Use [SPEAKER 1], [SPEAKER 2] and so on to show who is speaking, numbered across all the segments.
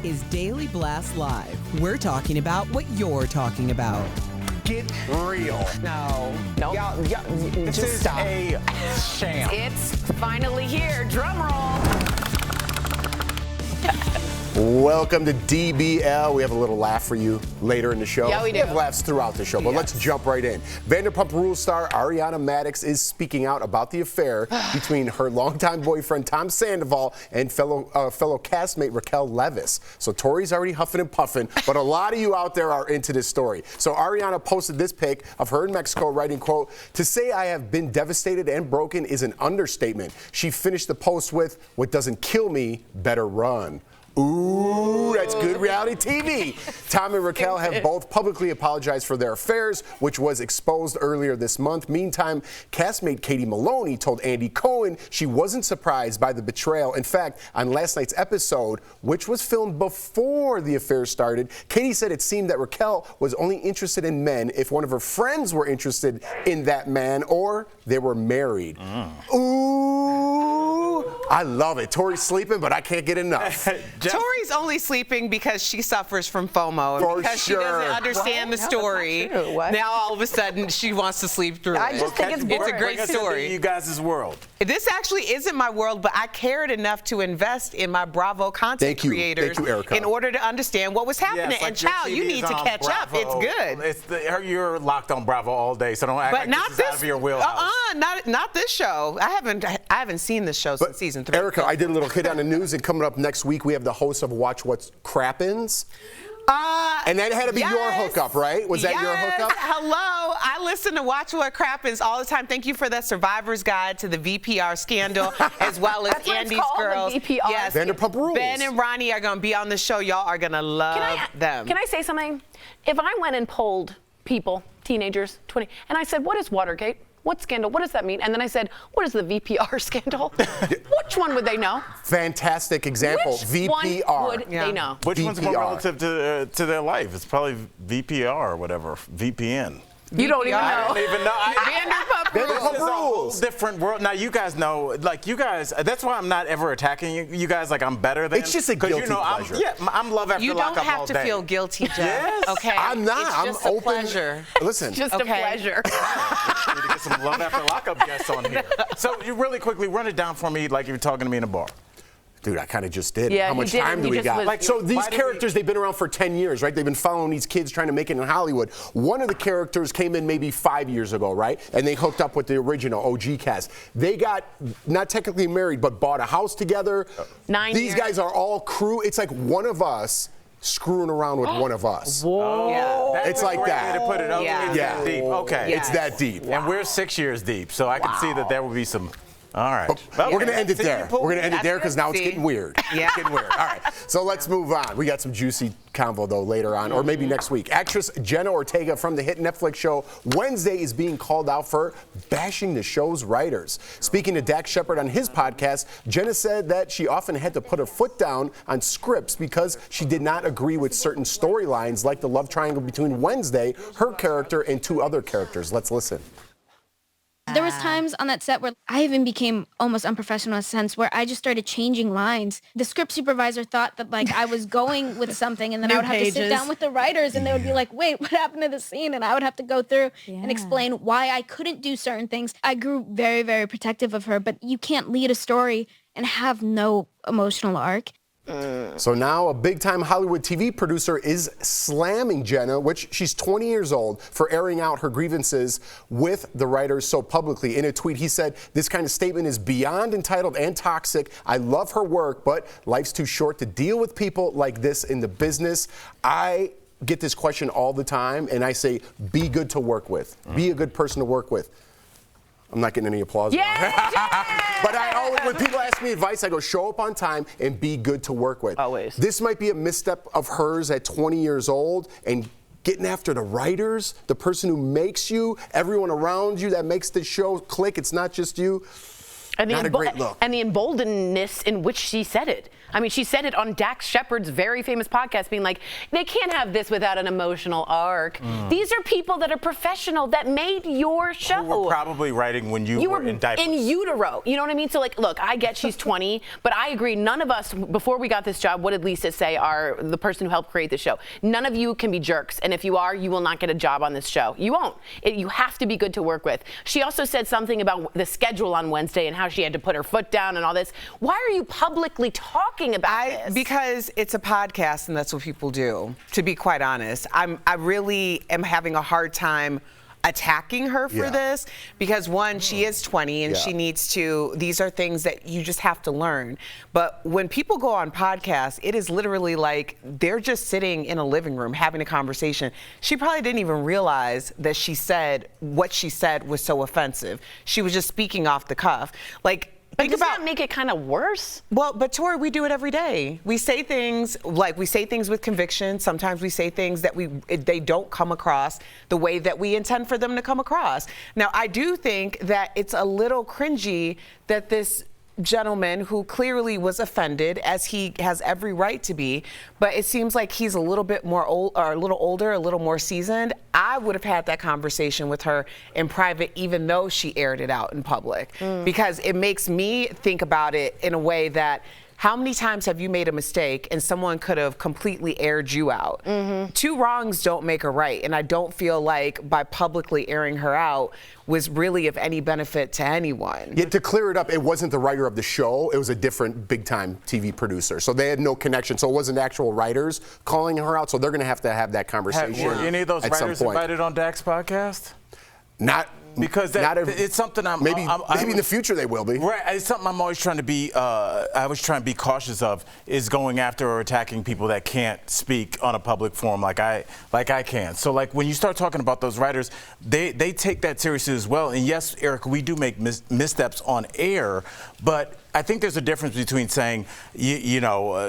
[SPEAKER 1] is Daily Blast Live. We're talking about what you're talking about.
[SPEAKER 2] Get real.
[SPEAKER 3] No. Y'all,
[SPEAKER 2] This
[SPEAKER 3] just
[SPEAKER 2] is
[SPEAKER 3] stop.
[SPEAKER 2] a sham.
[SPEAKER 3] It's finally here. Drum roll.
[SPEAKER 4] Welcome to DBL. We have a little laugh for you later in the show.
[SPEAKER 3] Yeah, we do.
[SPEAKER 4] have laughs throughout the show, but let's jump right in. Vanderpump Rules star Ariana Madix is speaking out about the affair between her longtime boyfriend Tom Sandoval and fellow castmate Raquel Leviss. So Tori's already huffing and puffing, but a lot of you out there are into this story. So Ariana posted this pic of her in Mexico writing, quote, "To say I have been devastated and broken is an understatement." She finished the post with, "What doesn't kill me, better run." Ooh, that's good reality TV. Tom and Raquel have both publicly apologized for their affairs, which was exposed earlier this month. Meantime, castmate Katie Maloney told Andy Cohen she wasn't surprised by the betrayal. In fact, on last night's episode, which was filmed before the affair started, Katie said it seemed that Raquel was only interested in men if one of her friends were interested in that man or they were married. Ooh, I love it. Tori's sleeping, but I can't get enough.
[SPEAKER 5] Tori's only sleeping because she suffers from FOMO.
[SPEAKER 4] For
[SPEAKER 5] because
[SPEAKER 4] sure.
[SPEAKER 5] she doesn't understand the story.
[SPEAKER 3] No, that's not true. What?
[SPEAKER 5] Now all of a sudden she wants to sleep through
[SPEAKER 3] I
[SPEAKER 5] it.
[SPEAKER 3] just think it's
[SPEAKER 5] It's a
[SPEAKER 3] boring.
[SPEAKER 5] great story.
[SPEAKER 2] You guys' world.
[SPEAKER 5] This actually isn't my world, but I cared enough to invest in my Bravo content
[SPEAKER 4] Thank you.
[SPEAKER 5] creators
[SPEAKER 4] Thank you, Erica.
[SPEAKER 5] in order to understand what was happening.
[SPEAKER 2] Yes, like
[SPEAKER 5] and
[SPEAKER 2] your
[SPEAKER 5] child,
[SPEAKER 2] TV
[SPEAKER 5] you need
[SPEAKER 2] is
[SPEAKER 5] to
[SPEAKER 2] on
[SPEAKER 5] catch up. It's
[SPEAKER 2] Bravo.
[SPEAKER 5] good.
[SPEAKER 2] You're locked on Bravo all day, so don't act
[SPEAKER 5] But
[SPEAKER 2] like
[SPEAKER 5] not
[SPEAKER 2] this is out of your wheelhouse.
[SPEAKER 5] not this show. I haven't seen this show since season 3.
[SPEAKER 4] Erica, I did a little hit on the news, and coming up next week, we have the host of Watch What's Crappins. And that had to be your hookup, right? Was that your hookup?
[SPEAKER 5] Hello. I listen to Watch What Crappens all the time. Thank you for the Survivor's Guide to the VPR scandal, as well as
[SPEAKER 3] That's what it's
[SPEAKER 5] Andy's
[SPEAKER 3] called, the
[SPEAKER 5] girls.
[SPEAKER 3] VPR.
[SPEAKER 5] Yes.
[SPEAKER 4] Vanderpump Rules.
[SPEAKER 5] Ben and Ronnie are going to be on the show. Y'all are going to love them.
[SPEAKER 3] Can I say something? If I went and polled people, teenagers, 20, and I said, what is Watergate? What scandal? What does that mean? And then I said, what is the VPR scandal? Which one would they know?
[SPEAKER 4] Fantastic example.
[SPEAKER 3] Which
[SPEAKER 4] VPR.
[SPEAKER 3] one would they know?
[SPEAKER 2] Which one's more
[SPEAKER 4] VPR.
[SPEAKER 2] relative to their life? It's probably VPR or whatever, VPN.
[SPEAKER 3] You don't even know.
[SPEAKER 2] I don't even know.
[SPEAKER 5] Vanderpump
[SPEAKER 4] Vanderpump
[SPEAKER 5] Rules.
[SPEAKER 2] It's a whole
[SPEAKER 4] Rules.
[SPEAKER 2] different world. Now you guys know, like you guys. That's why I'm not ever attacking you guys. Like I'm better than.
[SPEAKER 4] It's just a
[SPEAKER 2] 'cause
[SPEAKER 4] guilty
[SPEAKER 2] you know,
[SPEAKER 4] pleasure.
[SPEAKER 2] I'm love after
[SPEAKER 5] You don't
[SPEAKER 2] lockup all
[SPEAKER 5] have to
[SPEAKER 2] day.
[SPEAKER 5] feel guilty, Jeff.
[SPEAKER 2] Yes.
[SPEAKER 5] Okay.
[SPEAKER 4] I'm not.
[SPEAKER 5] It's
[SPEAKER 4] I'm
[SPEAKER 5] just
[SPEAKER 4] open.
[SPEAKER 5] a pleasure.
[SPEAKER 4] Listen.
[SPEAKER 3] Just a
[SPEAKER 5] Okay.
[SPEAKER 3] pleasure.
[SPEAKER 2] We need to get some love after lockup guests on here. So you really quickly run it down for me, like you're talking to me in a bar.
[SPEAKER 4] Dude, I kind of just did.
[SPEAKER 3] Yeah,
[SPEAKER 4] How
[SPEAKER 3] you
[SPEAKER 4] much
[SPEAKER 3] did,
[SPEAKER 4] time
[SPEAKER 3] and
[SPEAKER 4] do
[SPEAKER 3] you
[SPEAKER 4] we
[SPEAKER 3] just
[SPEAKER 4] got?
[SPEAKER 3] was-
[SPEAKER 4] So these
[SPEAKER 2] Why did
[SPEAKER 4] characters, they've been around for 10 years, right? They've been following these kids trying to make it in Hollywood. One of the characters came in maybe 5 years ago, right? And they hooked up with the original OG cast. They got, not technically married, but bought a house together.
[SPEAKER 3] 9
[SPEAKER 4] These
[SPEAKER 3] years.
[SPEAKER 4] guys are all crew. It's like one of us screwing around with one of us.
[SPEAKER 5] Yeah.
[SPEAKER 2] That's
[SPEAKER 4] It's
[SPEAKER 2] a
[SPEAKER 4] like
[SPEAKER 2] great
[SPEAKER 4] that.
[SPEAKER 2] way to put it. Okay,
[SPEAKER 5] Yeah.
[SPEAKER 2] it's
[SPEAKER 4] Yeah.
[SPEAKER 2] that deep. Okay.
[SPEAKER 4] It's that deep.
[SPEAKER 2] And we're 6 years deep, so I can see that there will be some. All right.
[SPEAKER 4] We're going to end it there. We're going to end it
[SPEAKER 5] That's
[SPEAKER 4] there because
[SPEAKER 5] good.
[SPEAKER 4] now it's
[SPEAKER 5] See?
[SPEAKER 4] getting weird.
[SPEAKER 5] Yeah.
[SPEAKER 4] It's getting weird. All right. So let's move on. We got some juicy convo, though, later on, or maybe next week. Actress Jenna Ortega from the hit Netflix show Wednesday is being called out for bashing the show's writers. Speaking to Dak Shepard on his podcast, Jenna said that she often had to put her foot down on scripts because she did not agree with certain storylines, like the love triangle between Wednesday, her character, and 2 other characters. Let's listen.
[SPEAKER 6] There was times on that set where I even became almost unprofessional in a sense where I just started changing lines. The script supervisor thought that like I was going with something and then I would have to sit down with the writers and they would be like, wait, what happened to the scene? And I would have to go through and explain why I couldn't do certain things. I grew very, very protective of her, but you can't lead a story and have no emotional arc.
[SPEAKER 4] So now a big-time Hollywood TV producer is slamming Jenna, which she's 20 years old, for airing out her grievances with the writers so publicly. In a tweet, he said, "This kind of statement is beyond entitled and toxic. I love her work, but life's too short to deal with people like this in the business." I get this question all the time, and I say, be good to work with. Be a good person to work with. I'm not getting any applause. But I always, when people ask me advice, I go, show up on time and be good to work with.
[SPEAKER 3] Always.
[SPEAKER 4] This might be a misstep of hers at 20 years old, and getting after the writers, the person who makes you, everyone around you that makes the show click, it's not just you.
[SPEAKER 3] And
[SPEAKER 4] Not a great look.
[SPEAKER 3] And the emboldenedness in which she said it. I mean, she said it on Dax Shepard's very famous podcast, being like, they can't have this without an emotional arc. These are people that are professional that made your show.
[SPEAKER 2] Who were probably writing when you were in diapers.
[SPEAKER 3] In utero. You know what I mean? So, like, look, I get she's 20, but I agree, none of us, before we got this job, what did Lisa say, are the person who helped create the show? None of you can be jerks. And if you are, you will not get a job on this show. You won't. You have to be good to work with. She also said something about the schedule on Wednesday and how she had to put her foot down and all this. Why are you publicly talking about this?
[SPEAKER 5] Because it's a podcast and that's what people do, to be quite honest. I really am having a hard time attacking her for this because, one, she is 20 and she needs to, these are things that you just have to learn. But when people go on podcasts, it is literally like they're just sitting in a living room having a conversation. She probably didn't even realize that she said what she said was so offensive. She was just speaking off the cuff. Like,
[SPEAKER 3] But does that make it kind of worse?
[SPEAKER 5] Well, but Tori, we do it every day. We say things with conviction. Sometimes we say things that they don't come across the way that we intend for them to come across. Now, I do think that it's a little cringy that this gentleman, who clearly was offended, as he has every right to be, but it seems like he's a little bit more a little older, a little more seasoned. I would have had that conversation with her in private, even though she aired it out in public, because it makes me think about it in a way that, how many times have you made a mistake and someone could have completely aired you out? Two wrongs don't make a right, and I don't feel like by publicly airing her out was really of any benefit to anyone.
[SPEAKER 4] Yet to clear it up, it wasn't the writer of the show. It was a different big-time TV producer. So they had no connection. So it wasn't actual writers calling her out. So they're going to have that conversation.
[SPEAKER 2] Were any of those
[SPEAKER 4] at some
[SPEAKER 2] writers
[SPEAKER 4] point.
[SPEAKER 2] invited on Dax's podcast?
[SPEAKER 4] Not.
[SPEAKER 2] Because it's something maybe in the future they will be. Right, it's something I'm always trying to be. I was trying to be cautious of, is going after or attacking people that can't speak on a public forum like I can. So like when you start talking about those writers, they take that seriously as well. And yes, Eric, we do make missteps on air, but I think there's a difference between saying,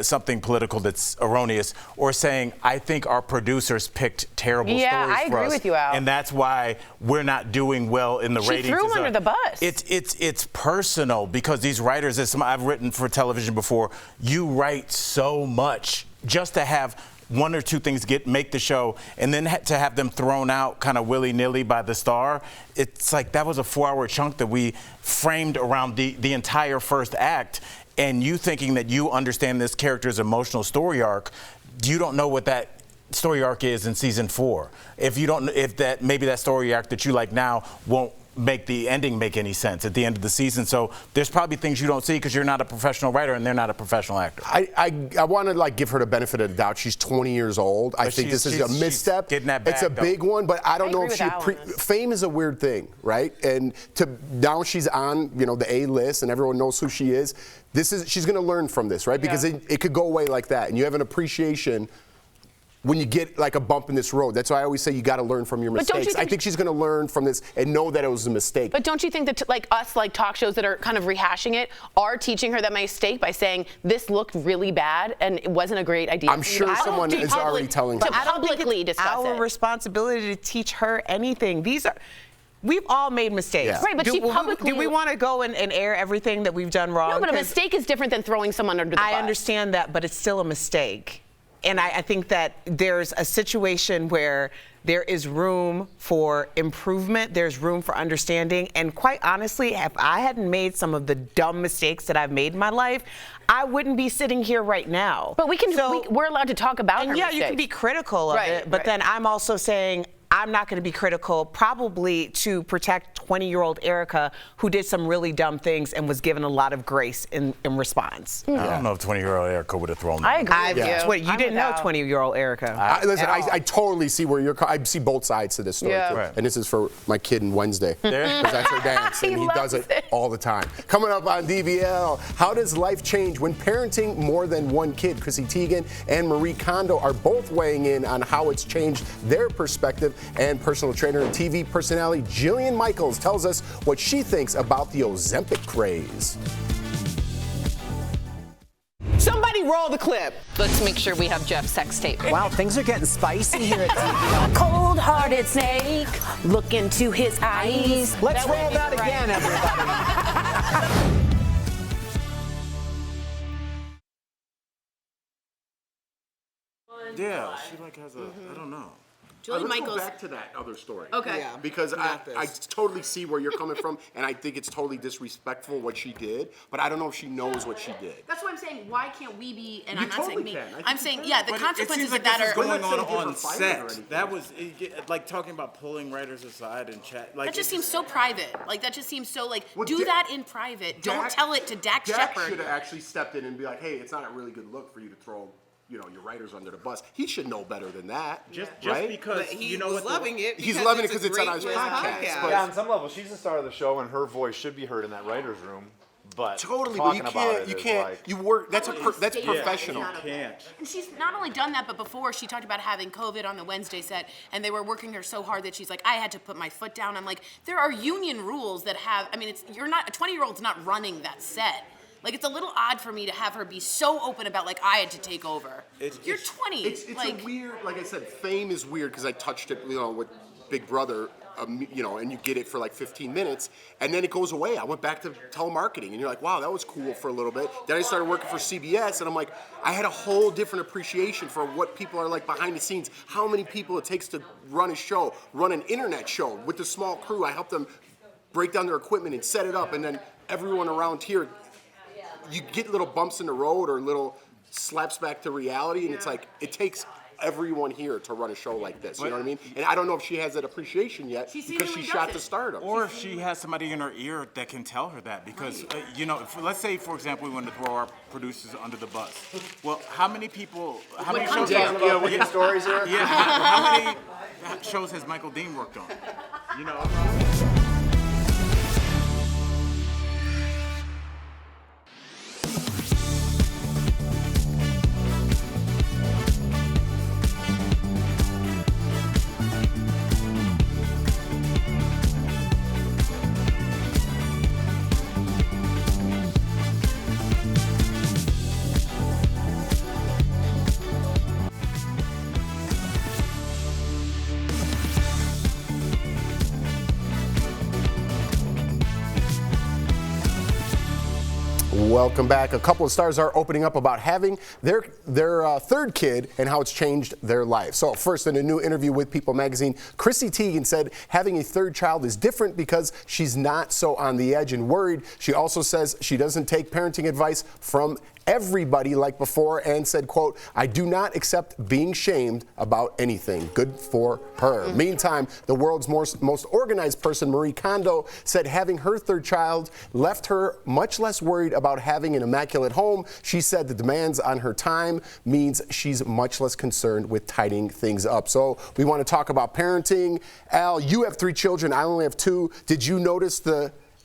[SPEAKER 2] something political that's erroneous, or saying, I think our producers picked terrible stories for us.
[SPEAKER 3] Yeah, I agree with you, Al.
[SPEAKER 2] And that's why we're not doing well in the ratings.
[SPEAKER 3] She threw him under the bus.
[SPEAKER 2] It's personal, because these writers, as I've written for television before, you write so much just to have one or two things make the show, and then to have them thrown out kind of willy-nilly by the star. It's like that was a 4-hour chunk that we framed around the entire first act, and you thinking that you understand this character's emotional story arc, you don't know what that story arc is in season 4. Maybe that story arc that you like now won't make the ending make any sense at the end of the season. So there's probably things you don't see because you're not a professional writer and they're not a professional actor.
[SPEAKER 4] I want to give her the benefit of the doubt. She's 20 years old. I think this is a misstep.
[SPEAKER 2] Getting that bag,
[SPEAKER 4] it's a big one, but I don't know if fame is a weird thing, right? And now she's on, the A list and everyone knows who she is. She's going to learn from this, right? Because it could go away like that, and you have an appreciation when you get like a bump in this road. That's why I always say you got to learn from your mistakes. I think she's going to learn from this and know that it was a mistake.
[SPEAKER 3] But don't you think that us talk shows that are kind of rehashing it are teaching her that mistake by saying this looked really bad and it wasn't a great idea?
[SPEAKER 4] I'm sure someone is already telling her.
[SPEAKER 3] To publicly discuss it.
[SPEAKER 5] Our responsibility to teach her anything. We've all made mistakes.
[SPEAKER 3] Yeah. Right, but she publicly...
[SPEAKER 5] Do we want to go and air everything that we've done wrong?
[SPEAKER 3] No, but a mistake is different than throwing someone under the bus.
[SPEAKER 5] I understand that, but it's still a mistake. And I think that there's a situation where there is room for improvement, there's room for understanding, and quite honestly, if I hadn't made some of the dumb mistakes that I've made in my life, I wouldn't be sitting here right now.
[SPEAKER 3] But we're allowed to talk about her mistakes.
[SPEAKER 5] You can be critical of it, but then I'm also saying, I'm not going to be critical, probably to protect 20-year-old Erica, who did some really dumb things and was given a lot of grace in response.
[SPEAKER 2] I don't know if 20-year-old Erica would have thrown them.
[SPEAKER 3] I agree with you.
[SPEAKER 5] You didn't know 20-year-old Erica.
[SPEAKER 4] Listen, I totally see where I see both sides to this story.
[SPEAKER 3] Yeah.
[SPEAKER 4] Right. And this is for my kid on Wednesday. Because that's her dance, and he does it all the time. Coming up on DBL, how does life change when parenting more than one kid? Chrissy Teigen and Marie Kondo are both weighing in on how it's changed their perspective. And personal trainer and TV personality Jillian Michaels tells us what she thinks about the Ozempic craze.
[SPEAKER 5] Somebody roll the clip.
[SPEAKER 3] Let's make sure we have Jeff's sex tape.
[SPEAKER 1] Wow, things are getting spicy here at DBL.
[SPEAKER 3] Cold-hearted snake, look into his eyes.
[SPEAKER 1] Let's roll that again, everybody.
[SPEAKER 2] Yeah, she like has a, I don't know.
[SPEAKER 3] Jillian
[SPEAKER 4] Let's
[SPEAKER 3] Michaels.
[SPEAKER 4] go back to that other story.
[SPEAKER 3] Okay.
[SPEAKER 5] Yeah.
[SPEAKER 4] Because
[SPEAKER 5] We got
[SPEAKER 4] I
[SPEAKER 5] this.
[SPEAKER 4] totally see where you're coming from, and I think it's totally disrespectful what she did, but I don't know if she knows what she did.
[SPEAKER 3] That's what I'm saying. Why can't we be? And
[SPEAKER 4] You
[SPEAKER 3] I'm not
[SPEAKER 4] totally
[SPEAKER 3] saying me.
[SPEAKER 4] can. I think
[SPEAKER 3] I'm
[SPEAKER 4] you
[SPEAKER 3] saying,
[SPEAKER 4] can.
[SPEAKER 3] yeah, the
[SPEAKER 2] But
[SPEAKER 3] consequences
[SPEAKER 2] it
[SPEAKER 3] of that
[SPEAKER 2] seems
[SPEAKER 3] are.
[SPEAKER 2] like this was going
[SPEAKER 4] But let's say
[SPEAKER 2] on
[SPEAKER 4] give her fired or
[SPEAKER 2] set.
[SPEAKER 4] anything.
[SPEAKER 2] That was like talking about pulling writers aside and chat. Like
[SPEAKER 3] That just seems so private. Like that just seems so like
[SPEAKER 4] Well,
[SPEAKER 3] do
[SPEAKER 4] Dak-
[SPEAKER 3] that in private. Don't tell it to Dak
[SPEAKER 4] Dak
[SPEAKER 3] Shepard.
[SPEAKER 4] should have actually stepped in and be like, hey, it's not a really good look for you to throw, your writers under the bus. He should know better than that.
[SPEAKER 2] just
[SPEAKER 4] right?
[SPEAKER 2] because
[SPEAKER 5] But he
[SPEAKER 2] you know
[SPEAKER 5] was
[SPEAKER 2] what the-
[SPEAKER 5] loving it.
[SPEAKER 4] He's
[SPEAKER 5] because
[SPEAKER 4] loving it
[SPEAKER 5] it's a
[SPEAKER 4] 'cause it's on
[SPEAKER 5] great
[SPEAKER 4] his
[SPEAKER 5] for
[SPEAKER 4] podcast, but-
[SPEAKER 7] Yeah, on some level, she's the star of the show, and her voice should be heard in that writer's room. But
[SPEAKER 4] Totally, but
[SPEAKER 7] talking
[SPEAKER 4] you
[SPEAKER 7] about
[SPEAKER 4] can't.
[SPEAKER 7] it
[SPEAKER 4] You
[SPEAKER 7] is
[SPEAKER 4] can't.
[SPEAKER 7] like-
[SPEAKER 4] You work. That's that's
[SPEAKER 3] Yeah,
[SPEAKER 4] professional.
[SPEAKER 3] it's not okay.
[SPEAKER 2] Can't.
[SPEAKER 3] And she's not only done that, but before she talked about having COVID on the Wednesday set, and they were working her so hard that she's like, I had to put my foot down. I'm like, there are union rules that have. I mean, you're not a 20-year-old's not running that set. Like, it's a little odd for me to have her be so open about like I had to take over. You're 20.
[SPEAKER 4] It's
[SPEAKER 3] like,
[SPEAKER 4] a weird. Like I said, fame is weird because I touched it, with Big Brother. And you get it for like 15 minutes, and then it goes away. I went back to telemarketing, and you're like, wow, that was cool for a little bit. Then I started working for CBS, and I'm like, I had a whole different appreciation for what people are like behind the scenes, how many people it takes to run a show, run an internet show with the small crew. I helped them break down their equipment and set it up, and then everyone around here, you get little bumps in the road or little slaps back to reality, and it's like, it takes everyone here to run a show like this, you know what I mean? And I don't know if she has that appreciation yet
[SPEAKER 3] She
[SPEAKER 4] because she
[SPEAKER 3] seemingly
[SPEAKER 4] shot
[SPEAKER 3] doesn't.
[SPEAKER 4] to stardom.
[SPEAKER 2] Or if she has somebody in her ear that can tell her that, because let's say for example we want to throw our producers under the bus. Well, how many people? How many shows?
[SPEAKER 7] Talking about wicked stories here.
[SPEAKER 2] Yeah. How many shows has Michael Dean worked on? You know.
[SPEAKER 4] Welcome back. A couple of stars are opening up about having their third kid and how it's changed their life. So first, in a new interview with People magazine, Chrissy Teigen said having a third child is different because she's not so on the edge and worried. She also says she doesn't take parenting advice from everybody like before and said, quote, I do not accept being shamed about anything. Good for her. Meantime, the world's most organized person, Marie Kondo, said having her third child left her much less worried about having an immaculate home. She said the demands on her time means she's much less concerned with tidying things up. So we want to talk about parenting. Al, you have 3 children. I only have 2. Did you notice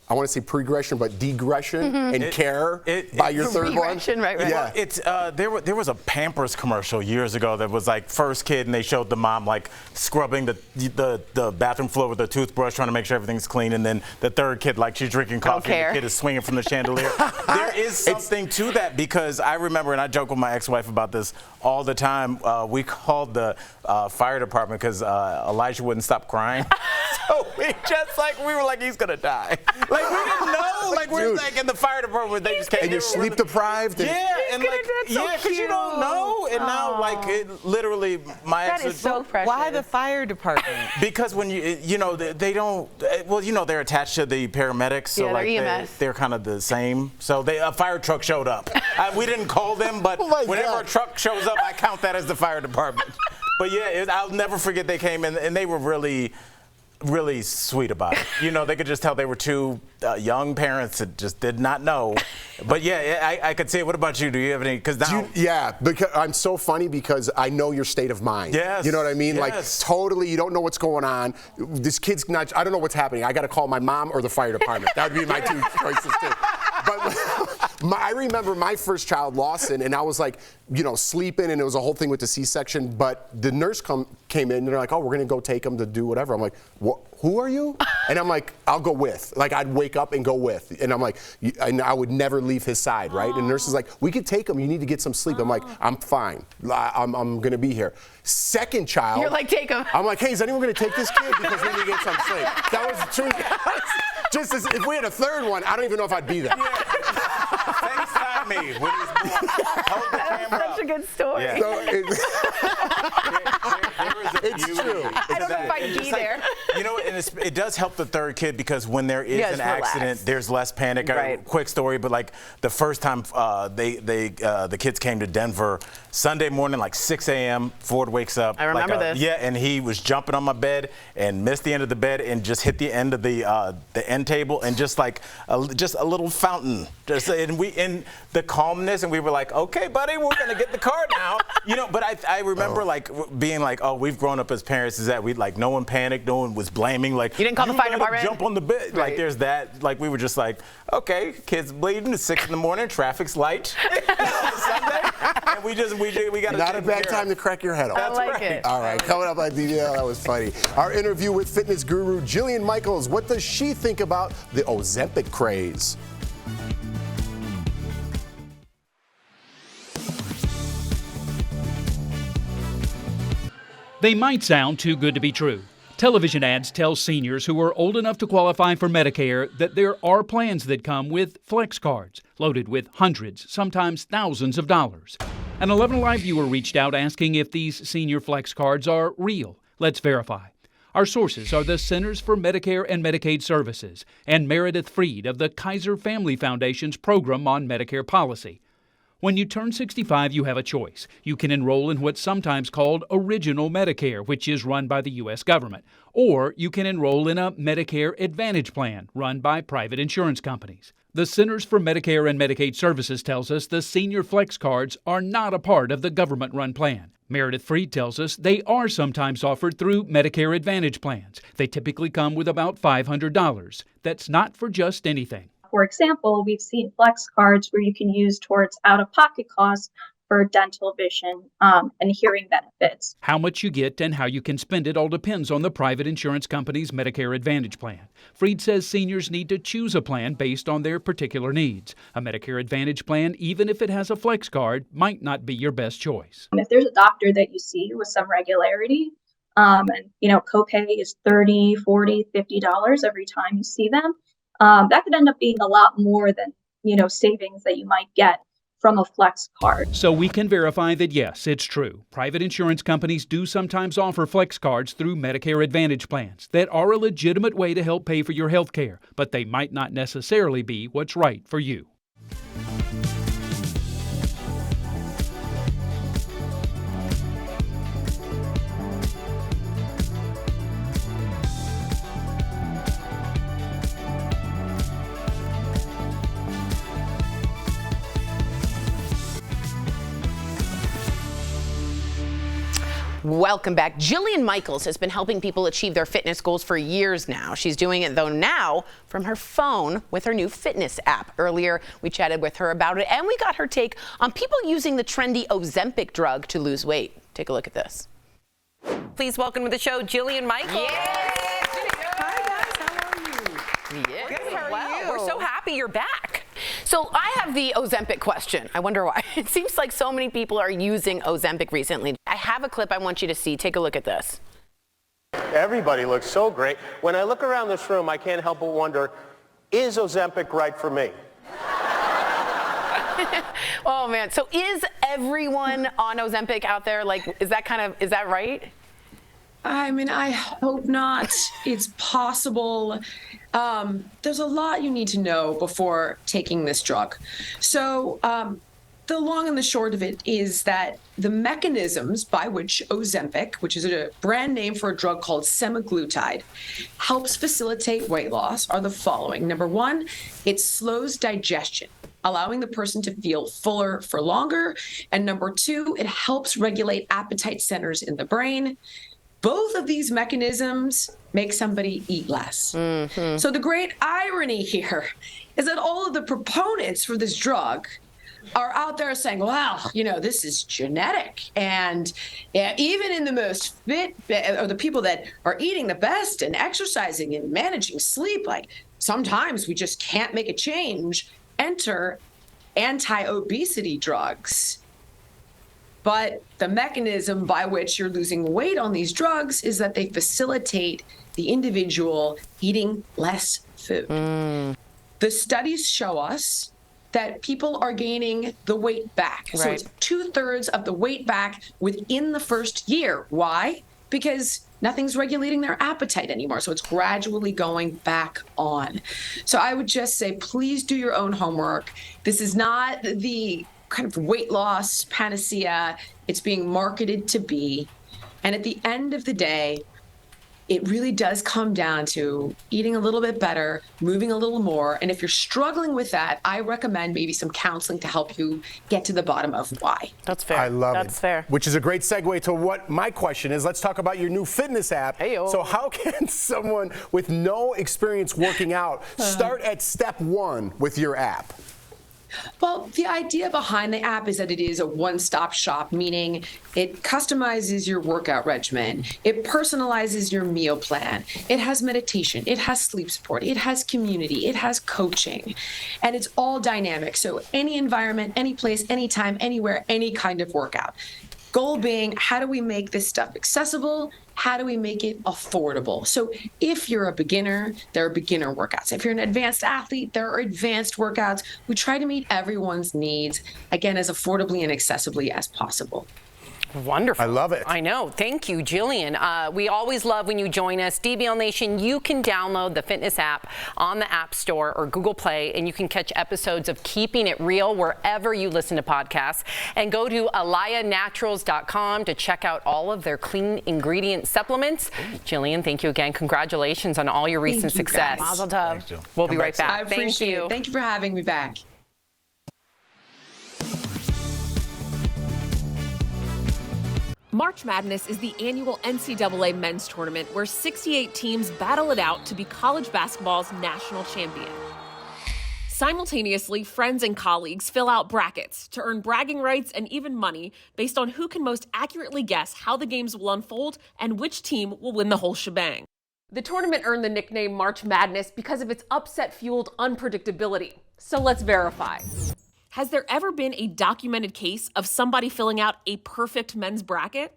[SPEAKER 4] I want to say progression, but degression and care by your third one?
[SPEAKER 3] Regression, right.
[SPEAKER 4] Yeah.
[SPEAKER 2] It's there was a Pampers commercial years ago that was like first kid, and they showed the mom like scrubbing the bathroom floor with a toothbrush, trying to make sure everything's clean, and then the third kid like she's drinking coffee, and the kid is swinging from the chandelier. There is something to that because I remember, and I joke with my ex-wife about this all the time. We called the fire department because Elijah wouldn't stop crying. So we were like, he's gonna die. Like we didn't know. Like we're
[SPEAKER 4] Dude.
[SPEAKER 2] like in the fire department, they just came.
[SPEAKER 4] And you're sleep deprived.
[SPEAKER 2] Yeah, and like because you don't know. And now like it literally my
[SPEAKER 3] that
[SPEAKER 2] ex
[SPEAKER 3] is so precious.
[SPEAKER 5] Why the fire department?
[SPEAKER 2] because when they don't they're attached to the paramedics, so
[SPEAKER 3] Yeah,
[SPEAKER 2] like
[SPEAKER 3] they're EMS.
[SPEAKER 2] they're kind of the same. So a fire truck showed up. We didn't call them, but
[SPEAKER 4] Oh my
[SPEAKER 2] whenever
[SPEAKER 4] God.
[SPEAKER 2] a truck shows up, I count that as the fire department. But yeah, I'll never forget they came in and they were really sweet about it. They could just tell they were 2 young parents that just did not know. But yeah, I could say, what about you? Do you have any? Because now,
[SPEAKER 4] Because I'm so funny because I know your state of mind.
[SPEAKER 2] Yes.
[SPEAKER 4] You know what I mean?
[SPEAKER 2] Yes.
[SPEAKER 4] Like totally, you don't know what's going on. This kid's not. I don't know what's happening. I got to call my mom or the fire department. That would be my 2 choices too. But I remember my first child, Lawson, and I was like, sleeping, and it was a whole thing with the C-section. But the nurse came in, and they're like, oh, we're gonna go take him to do whatever. I'm like, what? Who are you? And I'm like, I'll go with. Like, I'd wake up and go with. And I'm like, and I would never leave his side, right? And the nurse is like, we could take him. You need to get some sleep. I'm like, I'm fine. I'm gonna be here. Second child.
[SPEAKER 3] You're like, take him.
[SPEAKER 4] I'm like, hey, is anyone gonna take this kid because we need to get some sleep? That was true. Just as if we had a third one, I don't even know if I'd be there.
[SPEAKER 2] FaceTime me when he's born. Hold the camera
[SPEAKER 3] Such a good story.
[SPEAKER 2] Yeah.
[SPEAKER 4] So true.
[SPEAKER 3] I don't know if I'd be there.
[SPEAKER 2] You know, and it does help the third kid because when there is an accident,
[SPEAKER 3] relax.
[SPEAKER 2] there's less panic.
[SPEAKER 3] Right.
[SPEAKER 2] Quick story, but like the first time the kids came to Denver, Sunday morning, like 6 a.m., Ford wakes up.
[SPEAKER 3] I remember this.
[SPEAKER 2] Yeah, and he was jumping on my bed and missed the end of the bed and just hit the end of the end table and just like a little fountain. And we in the calmness, and we were like, okay, buddy, we're gonna get the car now. You know, but I remember like being like, oh, we've grown up as parents. Is that we like no one panicked, no one was blaming. Like
[SPEAKER 3] you didn't call the fire department.
[SPEAKER 2] Jump on the bed.
[SPEAKER 3] Right.
[SPEAKER 2] Like there's that. Like we were just like, okay, kids bleeding. It's 6 in the morning. Traffic's light. Sunday, and we got
[SPEAKER 4] not a bad time to crack your head off.
[SPEAKER 3] I like it.
[SPEAKER 4] All right, coming up on DBL, that was funny. Our interview with fitness guru Jillian Michaels. What does she think about the Ozempic craze?
[SPEAKER 8] They might sound too good to be true. Television ads tell seniors who are old enough to qualify for Medicare that there are plans that come with flex cards, loaded with hundreds, sometimes thousands of dollars. An 11 Alive viewer reached out asking if these senior flex cards are real. Let's verify. Our sources are the Centers for Medicare and Medicaid Services and Meredith Freed of the Kaiser Family Foundation's program on Medicare policy. When you turn 65, you have a choice. You can enroll in what's sometimes called Original Medicare, which is run by the U.S. government. Or you can enroll in a Medicare Advantage plan run by private insurance companies. The Centers for Medicare and Medicaid Services tells us the senior flex cards are not a part of the government-run plan. Meredith Freed tells us they are sometimes offered through Medicare Advantage plans. They typically come with about $500. That's not for just anything.
[SPEAKER 9] For example, we've seen flex cards where you can use towards out-of-pocket costs for dental, vision, and hearing benefits.
[SPEAKER 8] How much you get and how you can spend it all depends on the private insurance company's Medicare Advantage plan. Freed says seniors need to choose a plan based on their particular needs. A Medicare Advantage plan, even if it has a flex card, might not be your best choice.
[SPEAKER 9] If there's a doctor that you see with some regularity, and copay is $30, $40, $50 every time you see them, that could end up being a lot more than, savings that you might get from a flex card.
[SPEAKER 8] So we can verify that yes, it's true. Private insurance companies do sometimes offer flex cards through Medicare Advantage plans that are a legitimate way to help pay for your health care, but they might not necessarily be what's right for you.
[SPEAKER 3] Welcome back. Jillian Michaels has been helping people achieve their fitness goals for years now. She's doing it, though, now from her phone with her new fitness app. Earlier, we chatted with her about it, and we got her take on people using the trendy Ozempic drug to lose weight. Take a look at this. Please welcome to the show, Jillian Michaels.
[SPEAKER 5] Yes. Hi, guys. How are you?
[SPEAKER 3] Yeah.
[SPEAKER 5] Good. How are you?
[SPEAKER 3] We're so happy you're back. So I have the Ozempic question. I wonder why. It seems like so many people are using Ozempic recently. I have a clip I want you to see. Take a look at this.
[SPEAKER 10] Everybody looks so great. When I look around this room, I can't help but wonder, is Ozempic right for me?
[SPEAKER 3] Oh, man. So is everyone on Ozempic out there? Like, is that right?
[SPEAKER 11] I mean, I hope not. It's possible. There's a lot you need to know before taking this drug. So the long and the short of it is that the mechanisms by which Ozempic, which is a brand name for a drug called semaglutide, helps facilitate weight loss are the following. Number one, it slows digestion, allowing the person to feel fuller for longer. And number two, it helps regulate appetite centers in the brain. Both of these mechanisms make somebody eat less. Mm-hmm. So the great irony here is that all of the proponents for this drug are out there saying, well, this is genetic. And even in the most fit, or the people that are eating the best and exercising and managing sleep, like sometimes we just can't make a change, enter anti-obesity drugs. But the mechanism by which you're losing weight on these drugs is that they facilitate the individual eating less food. The studies show us that people are gaining the weight back. Right. So it's 2/3 of the weight back within the first year. Why? because nothing's regulating their appetite anymore. So it's gradually going back on. So I would just say, please do your own homework. This is not the kind of weight loss panacea it's being marketed to be. And at the end of the day, it really does come down to eating a little bit better, moving a little more. And if you're struggling with that, I recommend maybe some counseling to help you get to the bottom of why.
[SPEAKER 3] That's fair.
[SPEAKER 4] I love it.
[SPEAKER 3] That's fair.
[SPEAKER 4] Which is a great segue to what my question is. Let's talk about your new fitness app.
[SPEAKER 3] Hey-o.
[SPEAKER 4] So how can someone with no experience working out start at step 1 with your app?
[SPEAKER 11] Well, the idea behind the app is that it is a one-stop shop, meaning it customizes your workout regimen. It personalizes your meal plan. It has meditation. It has sleep support. It has community. It has coaching. And it's all dynamic. So any environment, any place, anytime, anywhere, any kind of workout. Goal being, how do we make this stuff accessible? How do we make it affordable? So if you're a beginner, there are beginner workouts. If you're an advanced athlete, there are advanced workouts. We try to meet everyone's needs, again, as affordably and accessibly as possible.
[SPEAKER 3] Wonderful.
[SPEAKER 4] I love it.
[SPEAKER 3] I know. Thank you, Jillian. We always love when you join us. DBL Nation, you can download the fitness app on the App Store or Google Play, and you can catch episodes of Keeping It Real wherever you listen to podcasts. And go to AlayaNaturals.com to check out all of their clean ingredient supplements. Jillian, thank you again. Congratulations on all your recent success.
[SPEAKER 11] Mazel
[SPEAKER 3] tov. We'll be right back.
[SPEAKER 11] I appreciate it. Thank you for having me back.
[SPEAKER 12] March Madness is the annual NCAA men's tournament where 68 teams battle it out to be college basketball's national champion. Simultaneously, friends and colleagues fill out brackets to earn bragging rights and even money based on who can most accurately guess how the games will unfold and which team will win the whole shebang. The tournament earned the nickname March Madness because of its upset-fueled unpredictability. So let's verify. Has there ever been a documented case of somebody filling out a perfect men's bracket?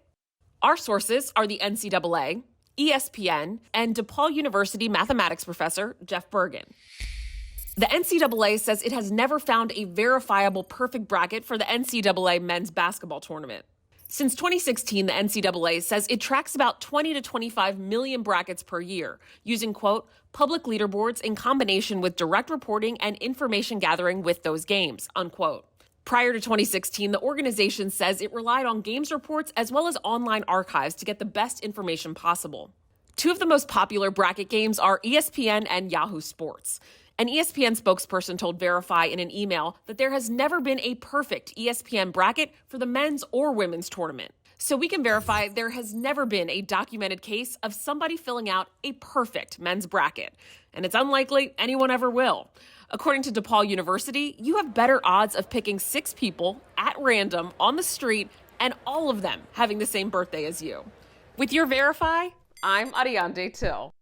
[SPEAKER 12] Our sources are the NCAA, ESPN, and DePaul University mathematics professor Jeff Bergen. The NCAA says it has never found a verifiable perfect bracket for the NCAA men's basketball tournament. Since 2016, the NCAA says it tracks about 20 to 25 million brackets per year, using, quote, public leaderboards in combination with direct reporting and information gathering with those games, unquote. Prior to 2016, the organization says it relied on games reports as well as online archives to get the best information possible. Two of the most popular bracket games are ESPN and Yahoo Sports. An ESPN spokesperson told Verify in an email that there has never been a perfect ESPN bracket for the men's or women's tournament. So we can verify there has never been a documented case of somebody filling out a perfect men's bracket. And it's unlikely anyone ever will. According to DePaul University, you have better odds of picking 6 people at random on the street and all of them having the same birthday as you. With your Verify, I'm Ariande Till.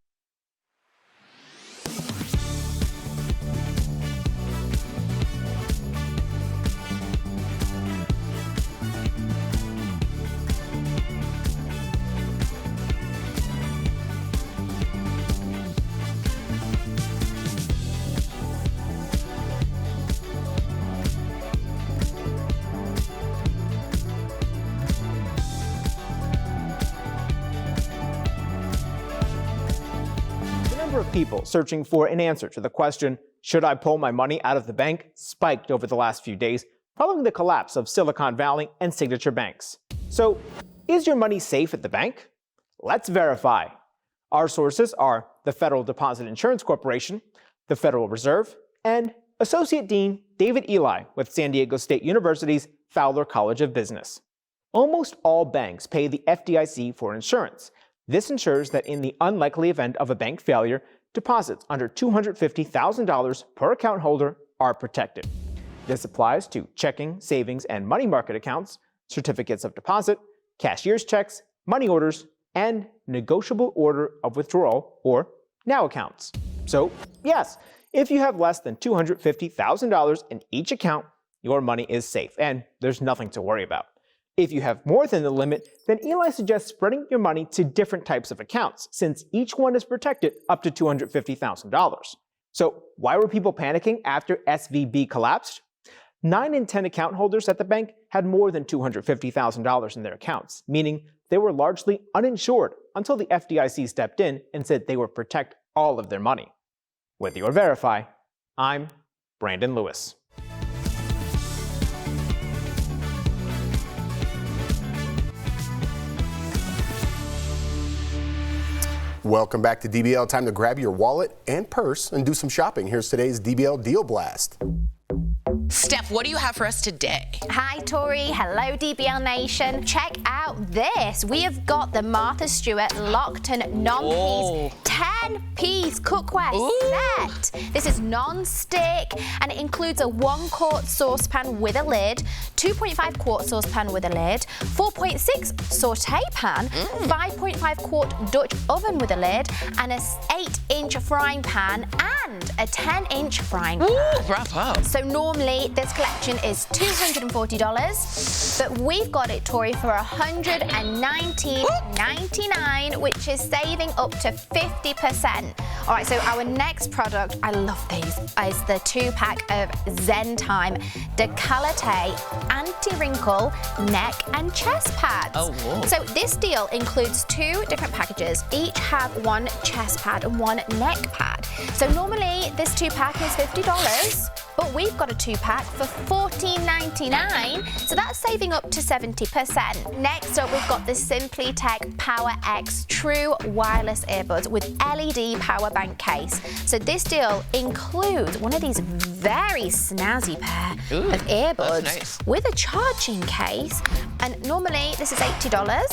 [SPEAKER 13] Of people searching for an answer to the question, should I pull my money out of the bank, spiked over the last few days following the collapse of Silicon Valley and Signature banks. So, is your money safe at the bank? Let's verify. Our sources are the Federal Deposit Insurance Corporation, the Federal Reserve, and Associate Dean David Eli with San Diego State University's Fowler College of Business. Almost all banks pay the FDIC for insurance. This ensures that in the unlikely event of a bank failure, deposits under $250,000 per account holder are protected. This applies to checking, savings, and money market accounts, certificates of deposit, cashier's checks, money orders, and negotiable order of withdrawal, or NOW accounts. So, yes, if you have less than $250,000 in each account, your money is safe, and there's nothing to worry about. If you have more than the limit, then Eli suggests spreading your money to different types of accounts, since each one is protected up to $250,000. So why were people panicking after SVB collapsed? 9 in 10 account holders at the bank had more than $250,000 in their accounts, meaning they were largely uninsured until the FDIC stepped in and said they would protect all of their money. With your Verify, I'm Brandon Lewis.
[SPEAKER 4] Welcome back to DBL. Time to grab your wallet and purse and do some shopping. Here's today's DBL Deal Blast.
[SPEAKER 14] Steph, what do you have for us today?
[SPEAKER 15] Hi, Tori. Hello, DBL Nation. Check out this. We have got the Martha Stewart Lockton non-piece 10-piece cookware set. This is non-stick and it includes a 1-quart saucepan with a lid, 2.5-quart saucepan with a lid, 4.6 saute pan, 5.5-quart Dutch oven with a lid, and a 8-inch frying pan and a 10-inch frying pan.
[SPEAKER 14] Ooh, bravo.
[SPEAKER 15] So normally this collection is $240, but we've got it, Tori, for $119.99, which is saving up to 50%. All right, so our next product, I love these, is the 2-pack of Zen Time Décolleté Anti-Wrinkle Neck and Chest Pads.
[SPEAKER 14] Oh, whoa.
[SPEAKER 15] So this deal includes 2 different packages. Each have 1 chest pad and 1 neck pad. So normally this 2-pack is $50, but we've got a 2-pack for $14.99, so that's saving up to 70%. Next up, we've got the Simply Tech Power X True Wireless Earbuds with LED power bank case. So this deal includes one of these very snazzy pair of earbuds with a charging case, and normally this is $80.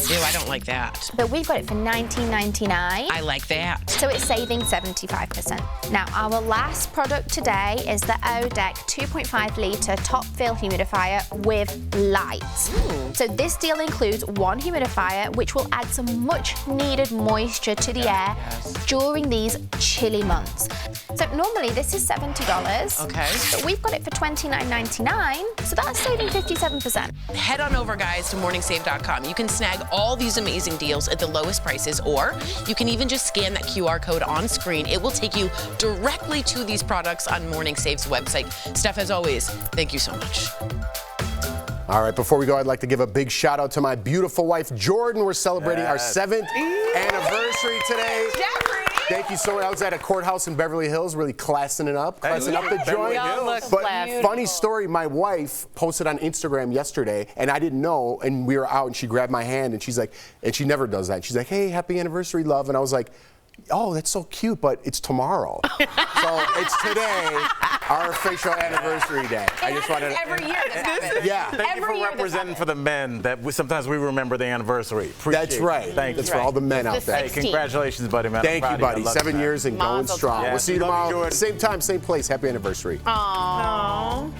[SPEAKER 14] Ew, I don't like that.
[SPEAKER 15] But we've got it for $19.99.
[SPEAKER 14] I like that.
[SPEAKER 15] So it's saving 75%. Now, our last product today is the Odeck 2.5-litre top fill humidifier with lights. So this deal includes 1 humidifier, which will add some much needed moisture to the air during these chilly months. So normally this is $70, but we've got it for $29.99, so that's saving 57%.
[SPEAKER 14] Head on over, guys, to morningsave.com. You can snag all these amazing deals at the lowest prices, or you can even just scan that QR code on screen. It will take you directly to these products on Morning Save's website. Steph, as always, thank you so much.
[SPEAKER 4] All right, before we go, I'd like to give a big shout out to my beautiful wife, Jordan. We're celebrating our 7th anniversary today. Thank you so much. I was at a courthouse in Beverly Hills, really classing it up, classing up the joint. But funny story, my wife posted on Instagram yesterday, and I didn't know, and we were out, and she grabbed my hand, and she's like, and she never does that. She's like, hey, happy anniversary, love. And I was like, oh, that's so cute, but it's tomorrow. So it's today, our official anniversary day. I just wanted to.
[SPEAKER 14] Every year this happens.
[SPEAKER 4] Yeah.
[SPEAKER 2] Thank you for representing for the men that sometimes we remember the anniversary. Appreciate
[SPEAKER 4] That's right.
[SPEAKER 2] It. Thank you.
[SPEAKER 4] That's for all the men out there.
[SPEAKER 2] Hey, congratulations, buddy, man.
[SPEAKER 4] Thank you, buddy. 7 years and going strong.
[SPEAKER 2] Yeah,
[SPEAKER 4] we'll see you tomorrow. Same time, same place. Happy anniversary.
[SPEAKER 3] Aww.